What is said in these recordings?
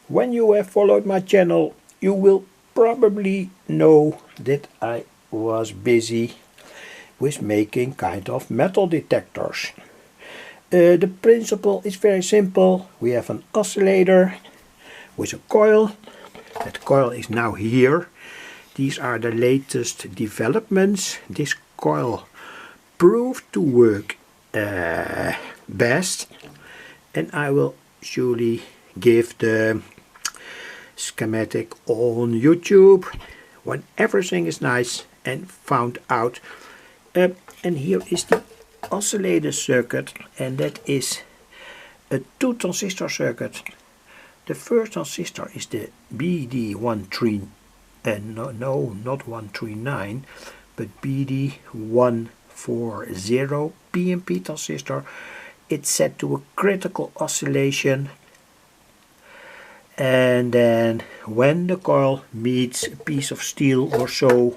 When you have followed my channel, you will probably know that I was busy with making kind of metal detectors. The principle is very simple. We have an oscillator with a coil. That coil is now here. These are the latest developments. This coil proved to work best, and I will surely give the schematic on YouTube when everything is nice and found out. And here is the oscillator circuit, and that is a 2 transistor circuit. The first transistor is the BD13, not 139, but BD140 PNP transistor. It's set to a critical oscillation, and then when the coil meets a piece of steel or so,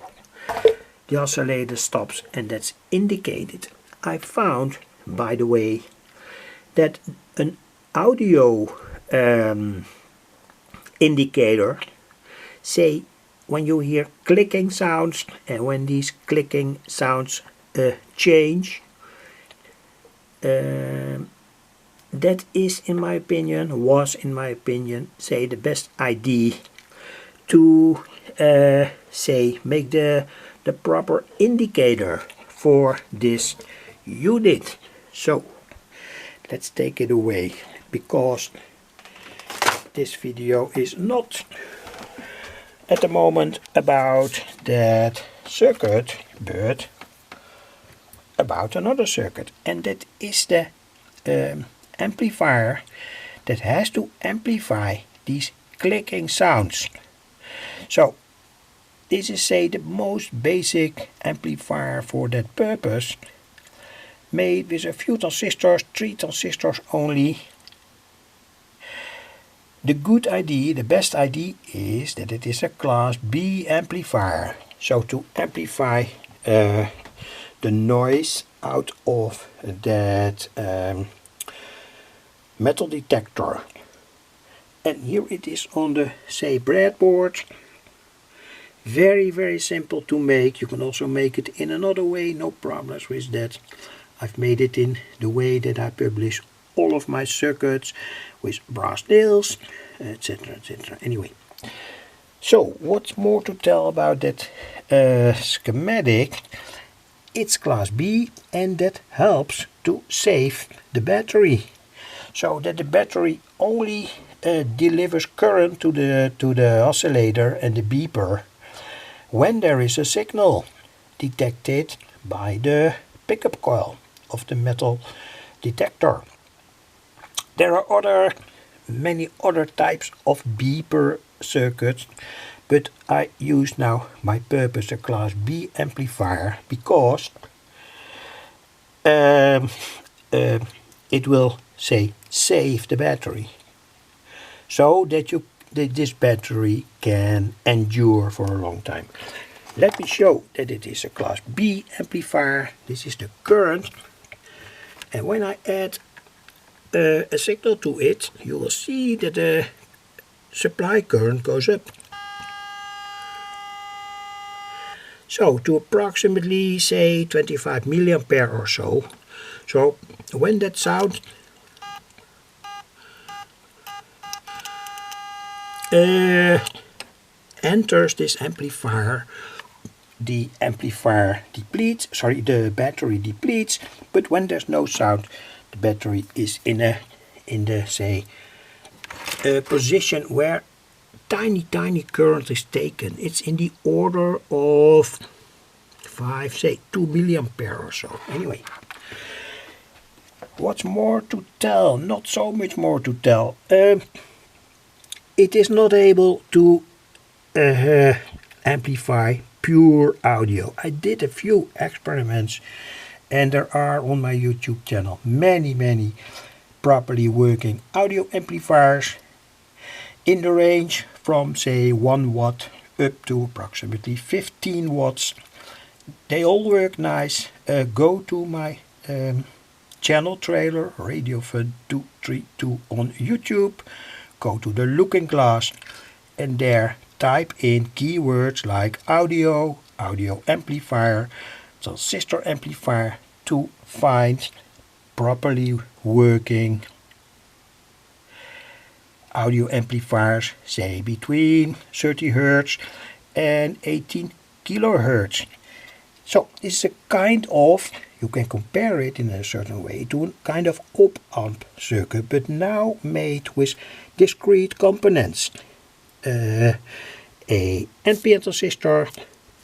the oscillator stops, and that's indicated. I found, by the way, that an audio indicator, say when you hear clicking sounds, and when these clicking sounds change, that is, in my opinion, say the best idea to say make the proper indicator for this unit. So let's take it away, because this video is not at the moment about that circuit, but about another circuit, and that is the amplifier that has to amplify these clicking sounds. So this is, say, the most basic amplifier for that purpose, made with a few transistors, 3 transistors only. The good idea, the best idea, is that it is a class B amplifier. So to amplify the noise out of that metal detector. And here it is on the, say, breadboard. Very simple to make. You can also make it in another way, no problems with that. I've made it in the way that I publish all of my circuits with brass nails, etc, etc. Anyway, so what's more to tell about that schematic? It's class B, and that helps to save the battery, so that the battery only delivers current to the oscillator and the beeper when there is a signal detected by the pickup coil of the metal detector. There are many other types of beeper circuits, but I use now my purpose a class B amplifier, because it will, say, save the battery, so that this battery can endure for a long time. Let me show that it is a class B amplifier. This is the current, and when I add a signal to it, you will see that the supply current goes up. So to approximately, say, 25 milliampere or so. So when that sound enters this amplifier, the battery depletes, but when there's no sound, the battery is in the say position where tiny current is taken. It's in the order of 2 milliampere or so. Anyway, what's more to tell? Not so much more to tell. It is not able to amplify pure audio. I did a few experiments, and there are on my YouTube channel many properly working audio amplifiers in the range from, say, 1 watt up to approximately 15 watts. They all work nice. Go to my channel trailer, Radio Fun 232 on YouTube. go to the looking glass and there type in keywords like audio, audio amplifier, transistor amplifier to find properly working audio amplifiers, say between 30 Hertz and 18 kilohertz. So this is a kind of, you can compare it in a certain way to a kind of op-amp circuit, but now made with discrete components. A NPN transistor,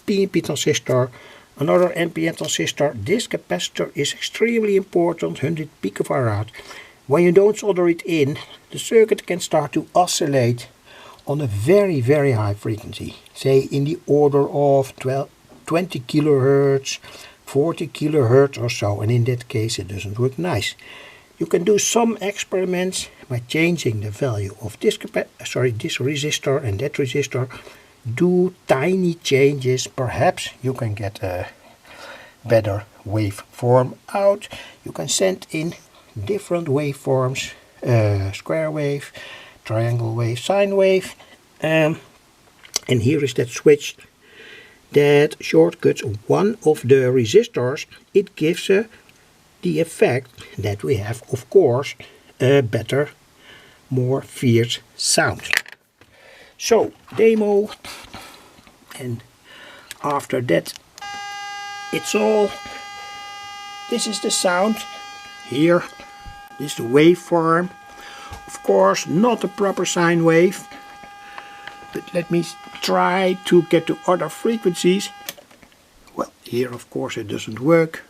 PNP transistor, another NPN transistor. This capacitor is extremely important, 100 picofarad. When you don't solder it in, the circuit can start to oscillate on a very, very high frequency. Say in the order of 20 kilohertz, 40 kilohertz or so, and in that case it doesn't work nice. You can do some experiments by changing the value of this resistor and that resistor. Do tiny changes, perhaps you can get a better waveform out. You can send in different waveforms, square wave, triangle wave, sine wave, and here is that switch that shortcuts one of the resistors. It gives the effect that we have, of course, a better, more fierce sound. So, demo, and after that it's all. This is the sound here. This is the waveform. Of course, not a proper sine wave, but let me try to get to other frequencies. Well, here of course it doesn't work.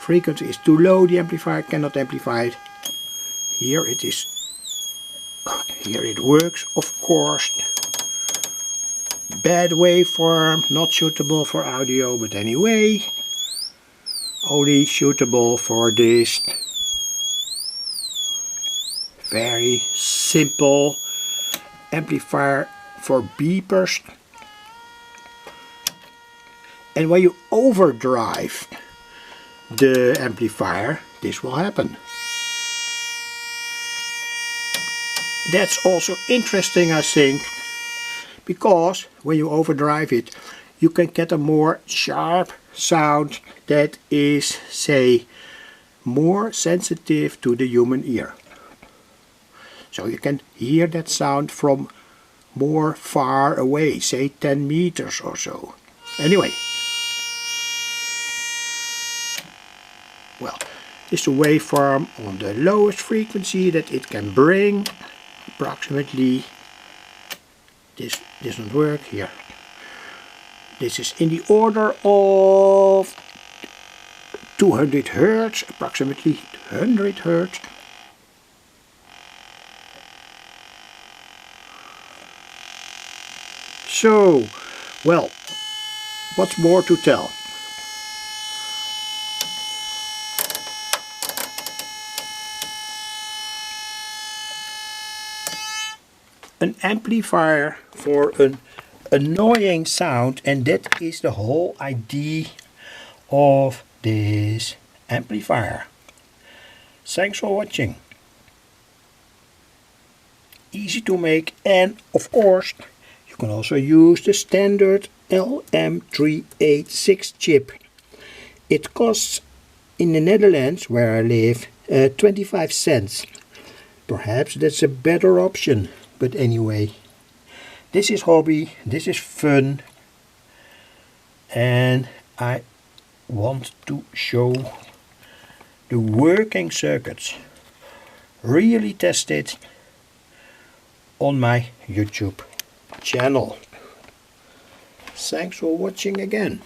Frequency is too low, the amplifier cannot amplify it. Here it is. Here it works, of course. Bad waveform, not suitable for audio, but anyway, only suitable for this very simple amplifier for beepers. And when you overdrive the amplifier, this will happen. That's also interesting, I think, because when you overdrive it, you can get a more sharp sound that is, say, more sensitive to the human ear. So you can hear that sound from more far away, say 10 meters or so. Anyway, well, this is a waveform on the lowest frequency that it can bring. Approximately, this doesn't work here. This is in the order of 200 Hertz, approximately 100 Hertz. So, well, what's more to tell? An amplifier for an annoying sound, and that is the whole idea of this amplifier. Thanks for watching. Easy to make, and of course you can also use the standard LM386 chip. It costs in the Netherlands, where I live, 25 cents. Perhaps that's a better option. But anyway, this is hobby, this is fun, and I want to show the working circuits. Really test it on my YouTube channel. Thanks for watching again.